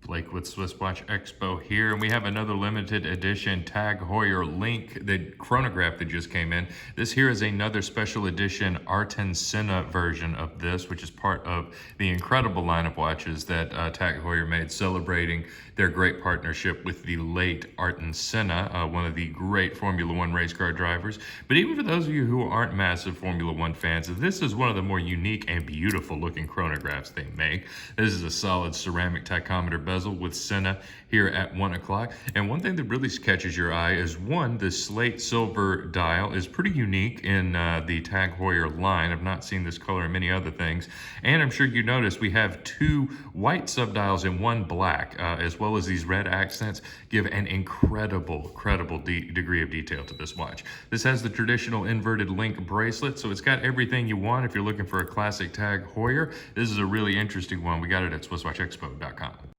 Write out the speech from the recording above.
Blake with Swiss Watch Expo here, and we have another limited edition Tag Heuer Link, the chronograph that just came in. This here is another special edition Arten Senna version of this, which is part of the incredible line of watches that Tag Heuer made, celebrating their great partnership with the late Ayrton Senna, one of the great Formula One race car drivers. But even for those of you who aren't massive Formula One fans, this is one of the more unique and beautiful looking chronographs they make. This is a solid ceramic tachometer bezel with Senna here at 1 o'clock. And one thing that really catches your eye is one, this slate silver dial is pretty unique in the Tag Heuer line. I've not seen this color in many other things. And I'm sure you noticed we have two white subdials and one black, as well as these red accents give an incredible degree of detail to this watch. This has the traditional inverted link bracelet, so it's got everything you want if you're looking for a classic Tag Heuer. This is a really interesting one. We got it at SwissWatchExpo.com.